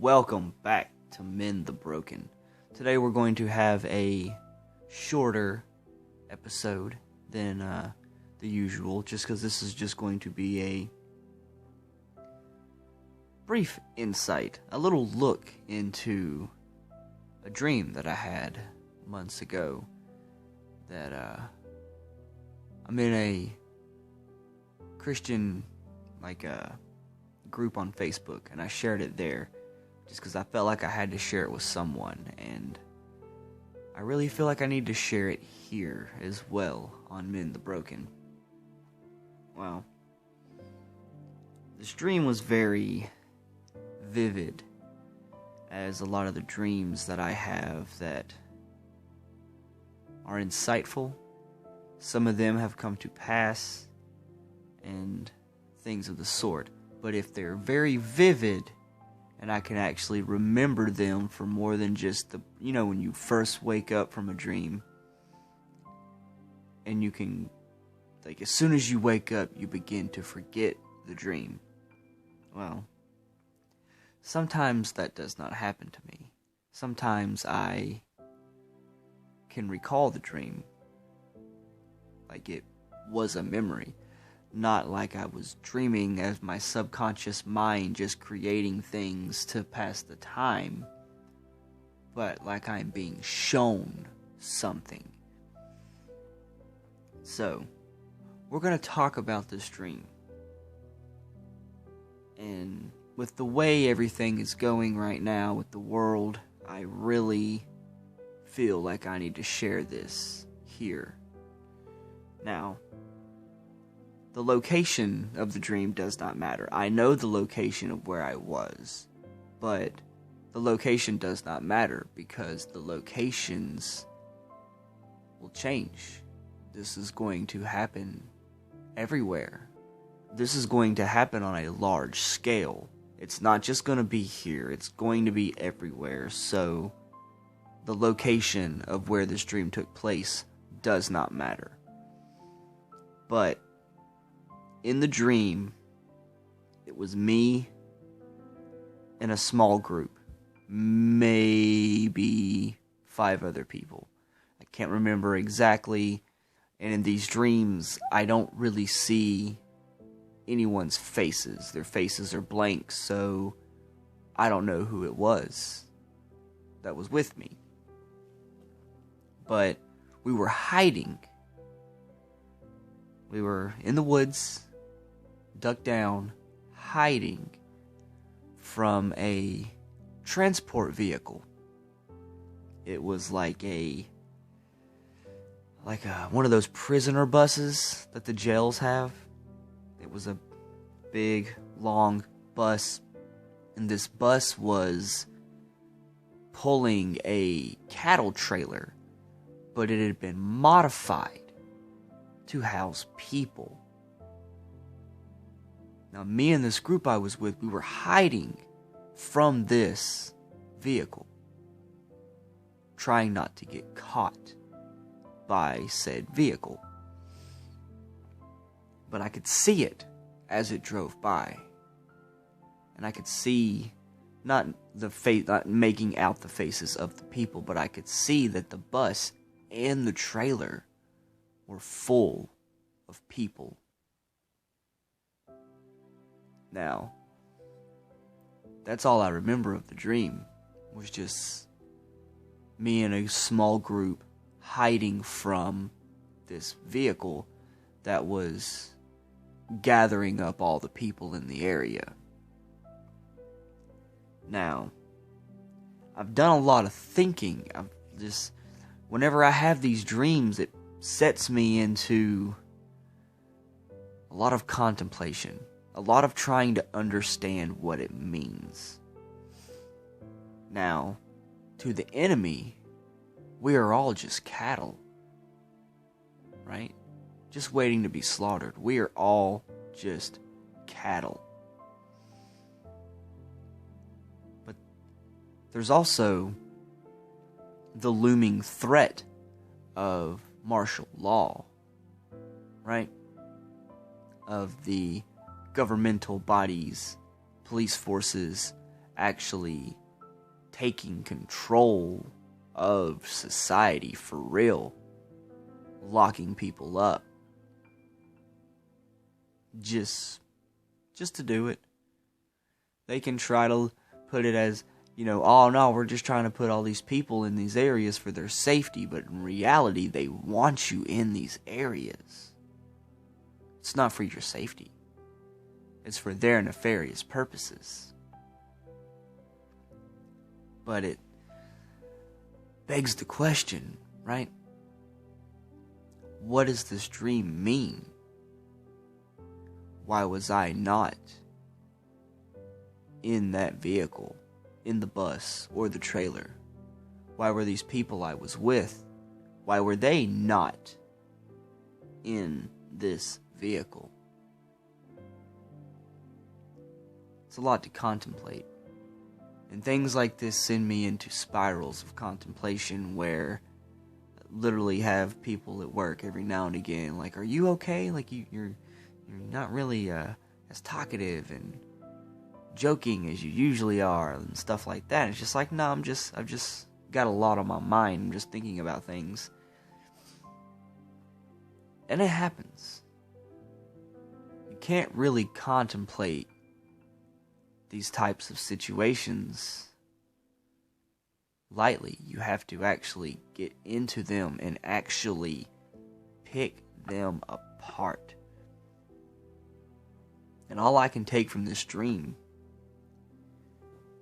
welcome back to Mend the Broken. Today we're going to have a shorter episode than the usual, just because this is just going to be a brief insight, a little look into a dream that I had months ago that I'm in a Christian group on Facebook, and I shared it there just because I felt like I had to share it with someone, and I really feel like I need to share it here as well on Mend the Broken. Well, this dream was very vivid, as a lot of the dreams that I have that are insightful. Some of them have come to pass and things of the sort. But if they're very vivid, and I can actually remember them for more than just when you first wake up from a dream, and you can, as soon as you wake up, you begin to forget the dream. Well, sometimes that does not happen to me. Sometimes I can recall the dream like it was a memory. Not like I was dreaming as my subconscious mind just creating things to pass the time, but like I'm being shown something. So, we're going to talk about this dream. And with the way everything is going right now with the world, I really feel like I need to share this here. Now, the location of the dream does not matter. I know the location of where I was, but the location does not matter because the locations will change. This is going to happen everywhere. This is going to happen on a large scale. It's not just going to be here, it's going to be everywhere. So the location of where this dream took place does not matter. But in the dream, it was me and a small group, maybe 5 other people. I can't remember exactly, and in these dreams, I don't really see anyone's faces. Their faces are blank, so I don't know who it was that was with me. But we were hiding. We were in the woods, ducked down, hiding from a transport vehicle. It was like one of those prisoner buses that the jails have. It was a big, long bus, and this bus was pulling a cattle trailer, but it had been modified to house people. Now, me and this group I was with, we were hiding from this vehicle, trying not to get caught by said vehicle. But I could see it as it drove by, and I could see not making out the faces of the people, but I could see that the bus and the trailer were full of people. Now, that's all I remember of the dream, was just me and a small group hiding from this vehicle that was gathering up all the people in the area. Now, I've done a lot of thinking. Whenever I have these dreams, it sets me into a lot of contemplation. A lot of trying to understand what it means. Now, to the enemy, we are all just cattle, right? Just waiting to be slaughtered. We are all just cattle. But there's also the looming threat of martial law, right? Of the governmental bodies, police forces actually taking control of society for real, locking people up, just to do it. They can try to put it as, oh no, we're just trying to put all these people in these areas for their safety, but in reality, they want you in these areas. It's not for your safety. It's for their nefarious purposes. But it begs the question, right? What does this dream mean? Why was I not in that vehicle, in the bus or the trailer? Why were these people I was with, why were they not in this vehicle? It's a lot to contemplate. And things like this send me into spirals of contemplation where I literally have people at work every now and again like, are you okay? Like you're not really as talkative and joking as you usually are and stuff like that. It's just like, no, I've just got a lot on my mind. I'm just thinking about things. And it happens. You can't really contemplate these types of situations lightly. You have to actually get into them and actually pick them apart. And all I can take from this dream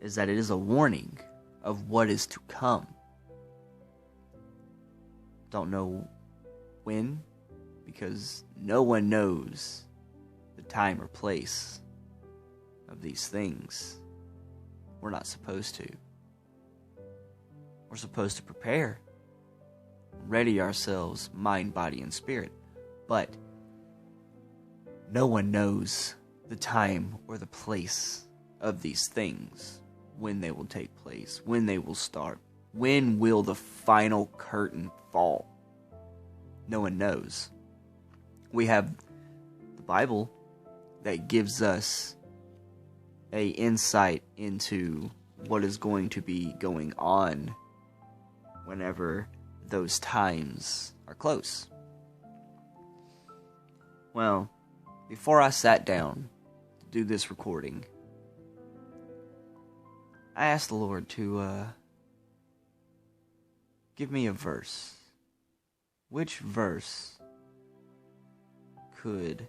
is that it is a warning of what is to come. Don't know when, because no one knows the time or place of these things. We're not supposed to. We're supposed to prepare, ready ourselves, mind, body, and spirit. But no one knows the time or the place of these things, when they will take place, when they will start, when will the final curtain fall. No one knows. We have the Bible that gives us a insight into what is going to be going on whenever those times are close. Well, before I sat down to do this recording, I asked the Lord to give me a verse. Which verse could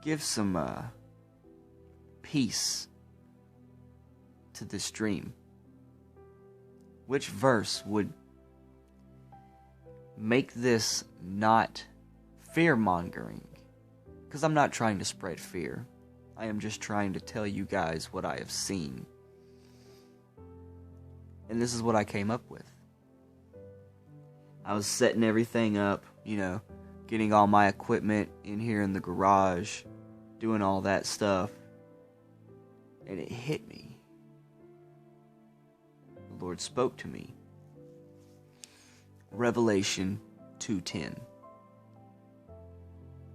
give some peace to this dream? Which verse would make this not fear-mongering? Because I'm not trying to spread fear. I am just trying to tell you guys what I have seen. And this is what I came up with. I was setting everything up, getting all my equipment in here in the garage, doing all that stuff. And it hit me. The Lord spoke to me. Revelation 2:10.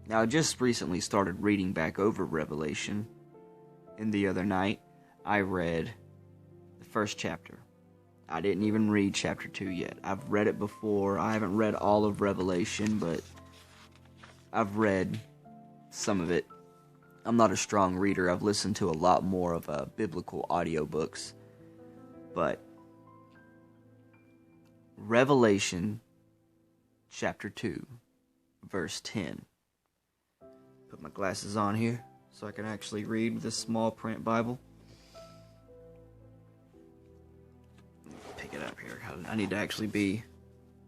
Now, I just recently started reading back over Revelation, and the other night, I read the first chapter. I didn't even read chapter 2 yet. I've read it before. I haven't read all of Revelation, but I've read some of it. I'm not a strong reader. I've listened to a lot more of biblical audiobooks. But Revelation chapter 2, verse 10. Put my glasses on here so I can actually read this small print Bible. Pick it up here. I need to actually be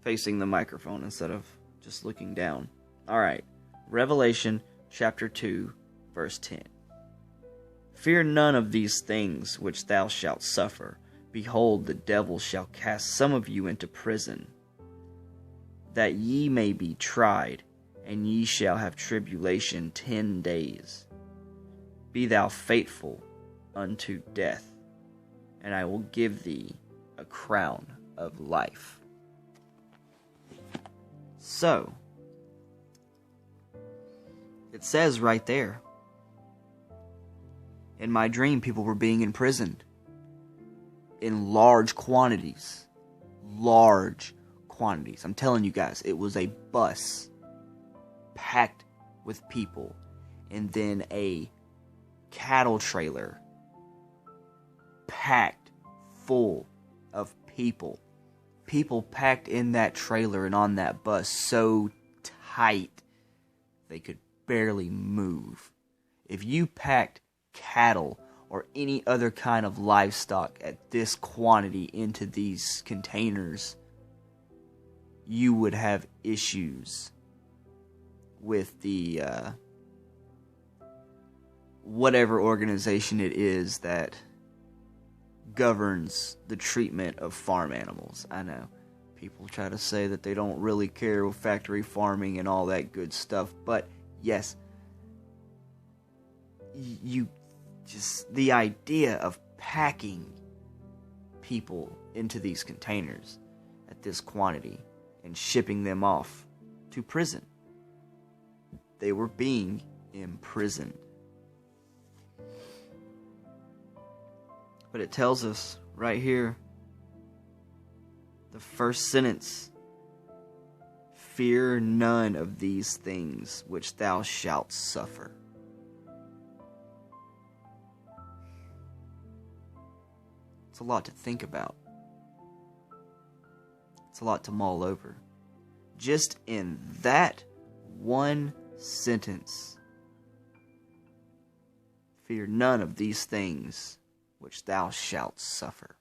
facing the microphone instead of just looking down. Alright, Revelation chapter 2, verse 10. Fear none of these things which thou shalt suffer. Behold, the devil shall cast some of you into prison, that ye may be tried, and ye shall have tribulation 10 days. Be thou faithful unto death, and I will give thee a crown of life. So, it says right there In my dream, people were being imprisoned in large quantities. Large quantities. I'm telling you guys, it was a bus packed with people, and then a cattle trailer packed full of people. People packed in that trailer and on that bus so tight they could barely move. If you packed cattle or any other kind of livestock at this quantity into these containers, you would have issues with the whatever organization it is that governs the treatment of farm animals. I know people try to say that they don't really care with factory farming and all that good stuff, but yes, you just, the idea of packing people into these containers at this quantity and shipping them off to prison. They were being imprisoned. But it tells us right here, the first sentence, fear none of these things which thou shalt suffer. It's a lot to think about. It's a lot to mull over. Just in that one sentence, fear none of these things which thou shalt suffer.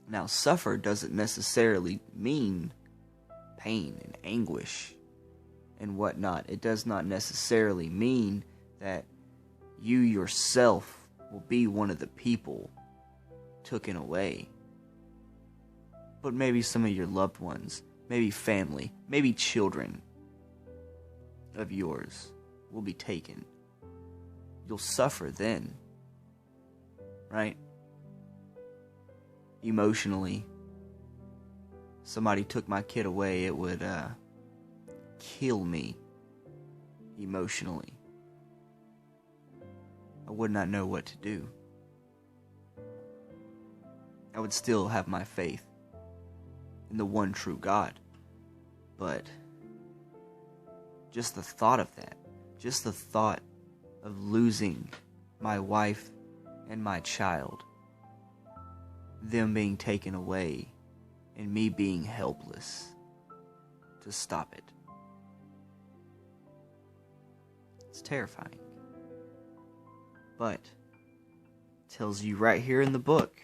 Now, suffer doesn't necessarily mean pain and anguish and whatnot. It does not necessarily mean that you yourself will be one of the people taken away. But maybe some of your loved ones, maybe family, maybe children of yours will be taken. You'll suffer then, right? Emotionally, somebody took my kid away, it would kill me emotionally. I would not know what to do. I would still have my faith in the one true God. But just the thought of that, just the thought of losing my wife and my child, them being taken away, and me being helpless to stop it. It's terrifying. But it tells you right here in the book,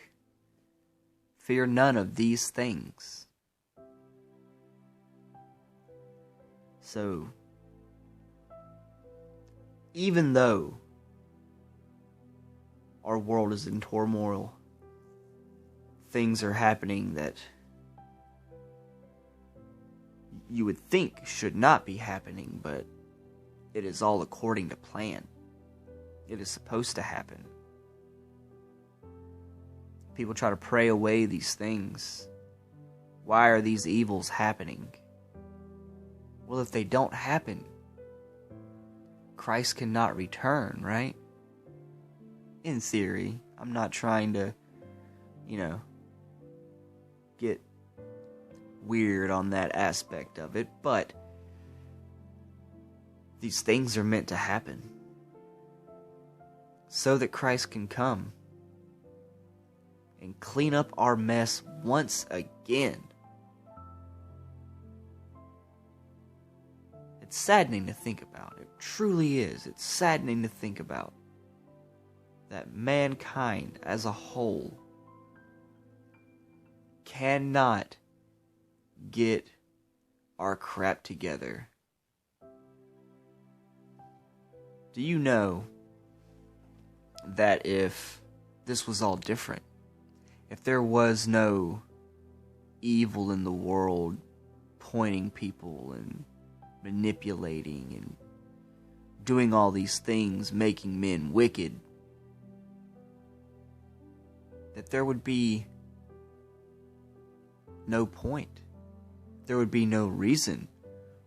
fear none of these things. So, even though our world is in turmoil, things are happening that you would think should not be happening, but it is all according to plan. It is supposed to happen. People try to pray away these things. Why are these evils happening? Well, if they don't happen, Christ cannot return, right? In theory. I'm not trying to, get weird on that aspect of it, but these things are meant to happen so that Christ can come and clean up our mess once again. It's saddening to think about. It truly is. It's saddening to think about that mankind as a whole cannot get our crap together. Do you know that if this was all different, if there was no evil in the world pointing people and manipulating and doing all these things, making men wicked, that there would be no point. There would be no reason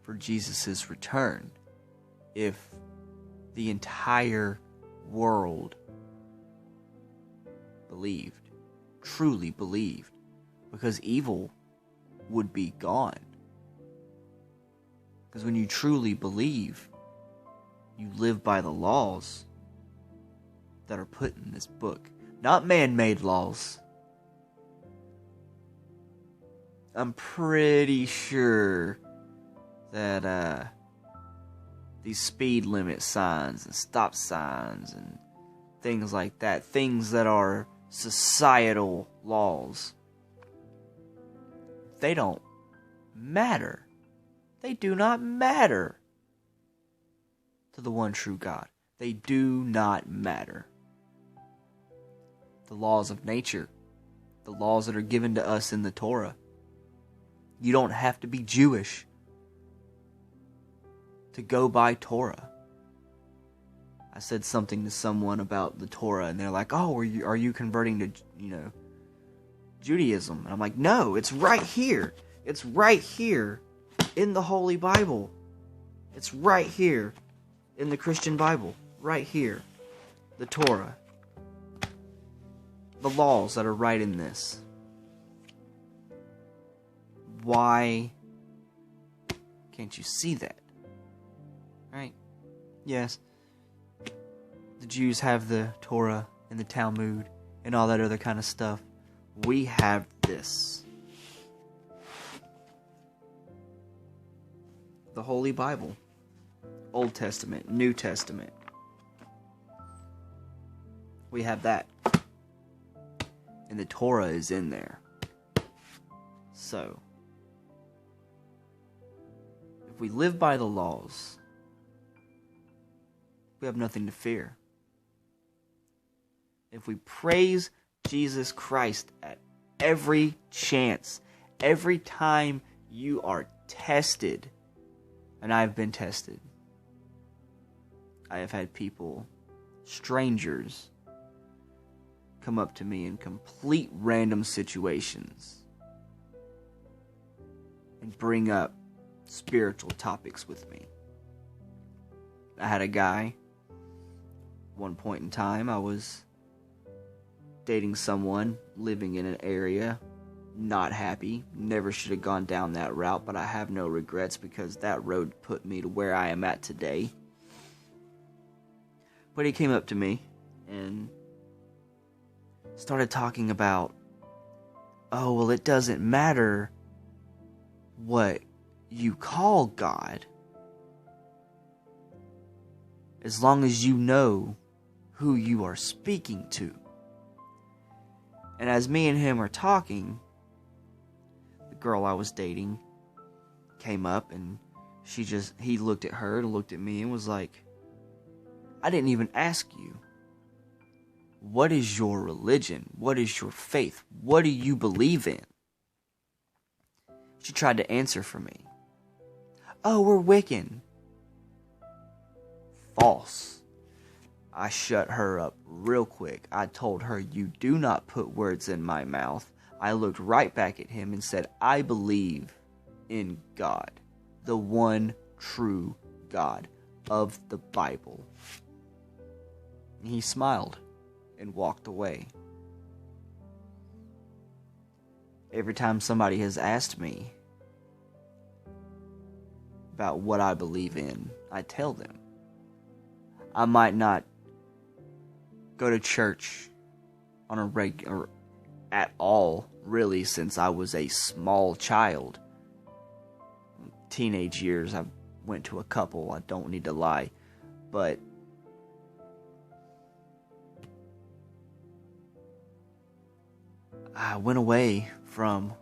for Jesus' return if the entire world believed, truly believed, because evil would be gone. Because when you truly believe, you live by the laws that are put in this book, not man-made laws. I'm pretty sure that these speed limit signs and stop signs and things like that, things that are societal laws, they don't matter. They do not matter to the one true God. They do not matter. The laws of nature, the laws that are given to us in the Torah. You don't have to be Jewish to go by Torah. I said something to someone about the Torah, and they're like, "Oh, are you converting to, Judaism?" And I'm like, "No, it's right here. It's right here in the Holy Bible. It's right here in the Christian Bible. Right here. The Torah. The laws that are right in this. Why can't you see that?" Right? Yes. The Jews have the Torah and the Talmud and all that other kind of stuff. We have this. The Holy Bible. Old Testament, New Testament. We have that. And the Torah is in there. So, if we live by the laws, we have nothing to fear. If we praise Jesus Christ at every chance, every time you are tested, and I've been tested. I have had people, strangers, come up to me in complete random situations and bring up spiritual topics with me. I had a guy, one point in time, I was dating someone, living in an area, not happy, never should have gone down that route, but I have no regrets because that road put me to where I am at today. But he came up to me and started talking about, "Oh, well, it doesn't matter what you call God, as long as you know who you are speaking to." And as me and him are talking, the girl I was dating came up and he looked at her and looked at me and was like, "I didn't even ask you. What is your religion? What is your faith? What do you believe in?" She tried to answer for me. "Oh, we're Wiccan." False. I shut her up real quick. I told her, "You do not put words in my mouth." I looked right back at him and said, "I believe in God, the one true God of the Bible." He smiled and walked away. Every time somebody has asked me about what I believe in, I tell them. I might not go to church on a regular at all, really, since I was a small child. Teenage years, I went to a couple, I don't need to lie, but I went away from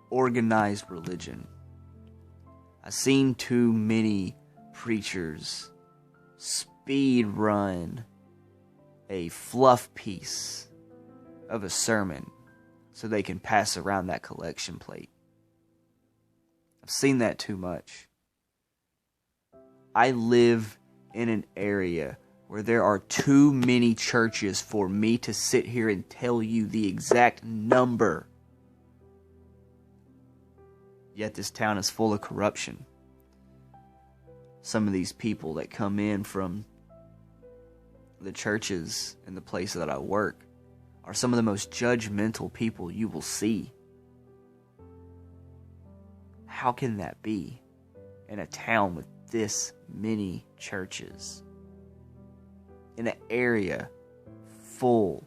organized religion. I've seen too many preachers speed run a fluff piece of a sermon so they can pass around that collection plate. I've seen that too much. I live in an area where there are too many churches for me to sit here and tell you the exact number. Yet this town is full of corruption. Some of these people that come in from the churches and the place that I work are some of the most judgmental people you will see. How can that be in a town with this many churches? In an area full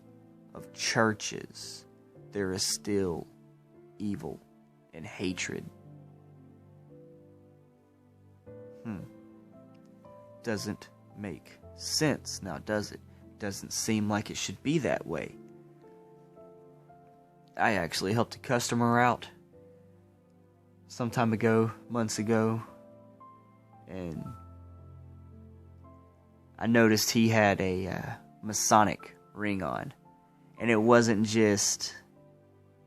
of churches, there is still evil and hatred. Doesn't make sense now, does it? Doesn't seem like it should be that way. I actually helped a customer out some time ago, months ago, and I noticed he had a Masonic ring on, and it wasn't just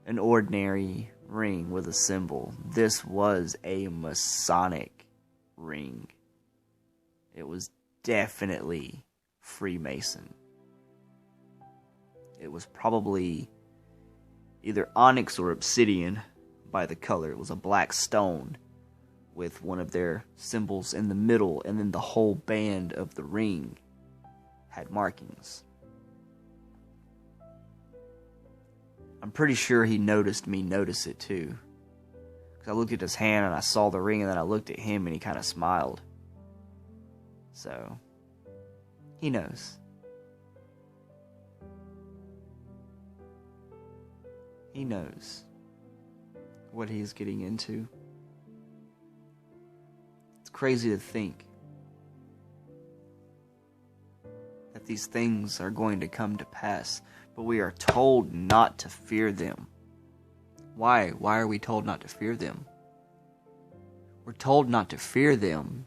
an ordinary ring with a symbol. This was a Masonic ring. It was definitely Freemason. It was probably either onyx or obsidian by the color. It was a black stone with one of their symbols in the middle, and then the whole band of the ring had markings. I'm pretty sure he noticed me notice it too. Because I looked at his hand and I saw the ring, and then I looked at him and he kind of smiled. So, he knows. He knows what he's getting into. It's crazy to think that these things are going to come to pass, but we are told not to fear them. Why? Why are we told not to fear them? We're told not to fear them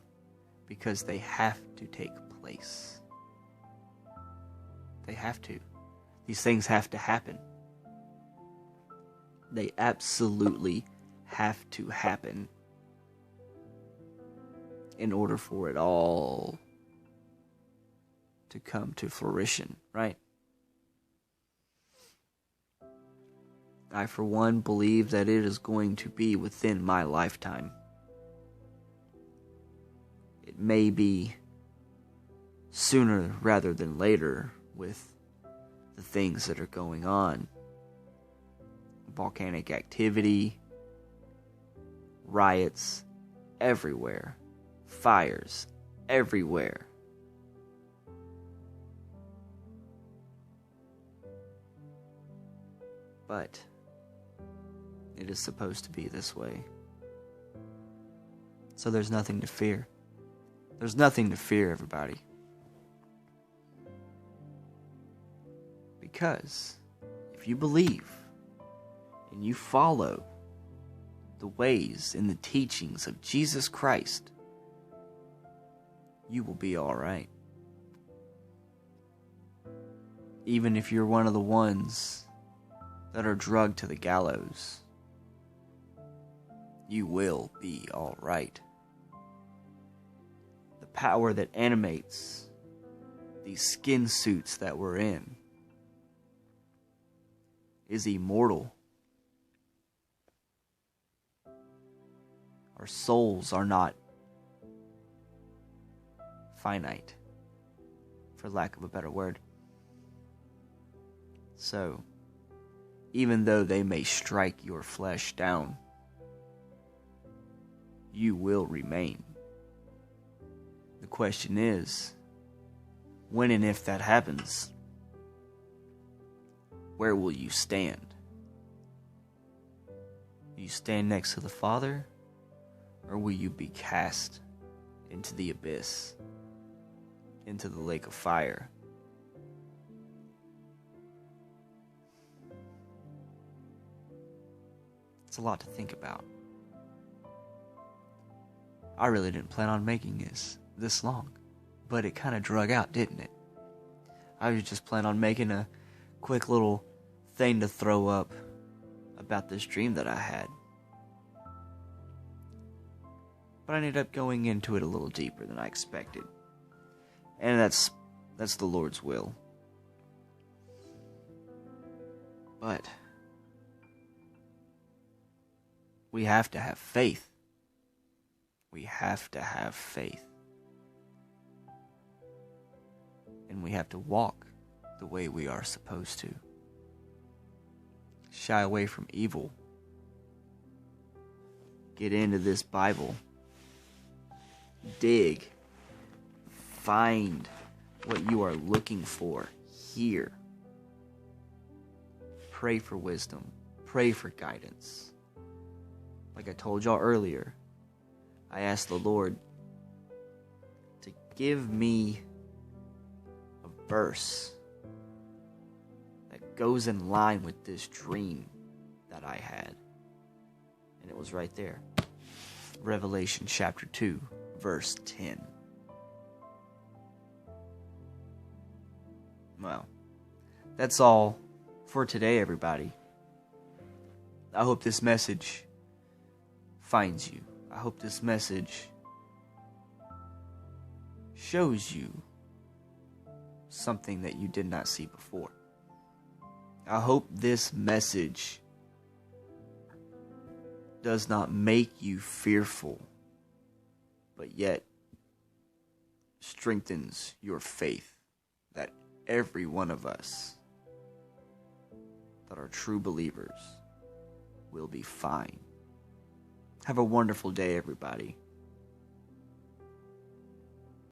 because they have to take place. They have to. These things have to happen. They absolutely have to happen in order for it all to come to fruition, right? I, for one, believe that it is going to be within my lifetime. It may be sooner rather than later with the things that are going on. Volcanic activity, riots everywhere, fires everywhere. But it is supposed to be this way. So there's nothing to fear. There's nothing to fear, everybody. Because if you believe and you follow the ways and the teachings of Jesus Christ, you will be alright. Even if you're one of the ones that are drugged to the gallows, you will be alright. The power that animates these skin suits that we're in is immortal. Our souls are not finite, for lack of a better word. So, even though they may strike your flesh down, you will remain. The question is, when and if that happens, where will you stand? Will you stand next to the Father, or will you be cast into the abyss, into the lake of fire? It's a lot to think about. I really didn't plan on making this long, but it kind of drug out, didn't it? I was just planning on making a quick little thing to throw up about this dream that I had. But I ended up going into it a little deeper than I expected. And that's the Lord's will. But we have to have faith. We have to have faith. And and we have to walk the way we are supposed to. Shy away from evil. Get into this Bible. Dig. Find what you are looking for here. Pray for wisdom. Pray for guidance. Like I told y'all earlier, I asked the Lord to give me a verse that goes in line with this dream that I had. And it was right there. Revelation chapter 2, verse 10. Well, that's all for today, everybody. I hope this message finds you. I hope this message shows you something that you did not see before. I hope this message does not make you fearful, but yet strengthens your faith that every one of us that are true believers will be fine. Have a wonderful day, everybody.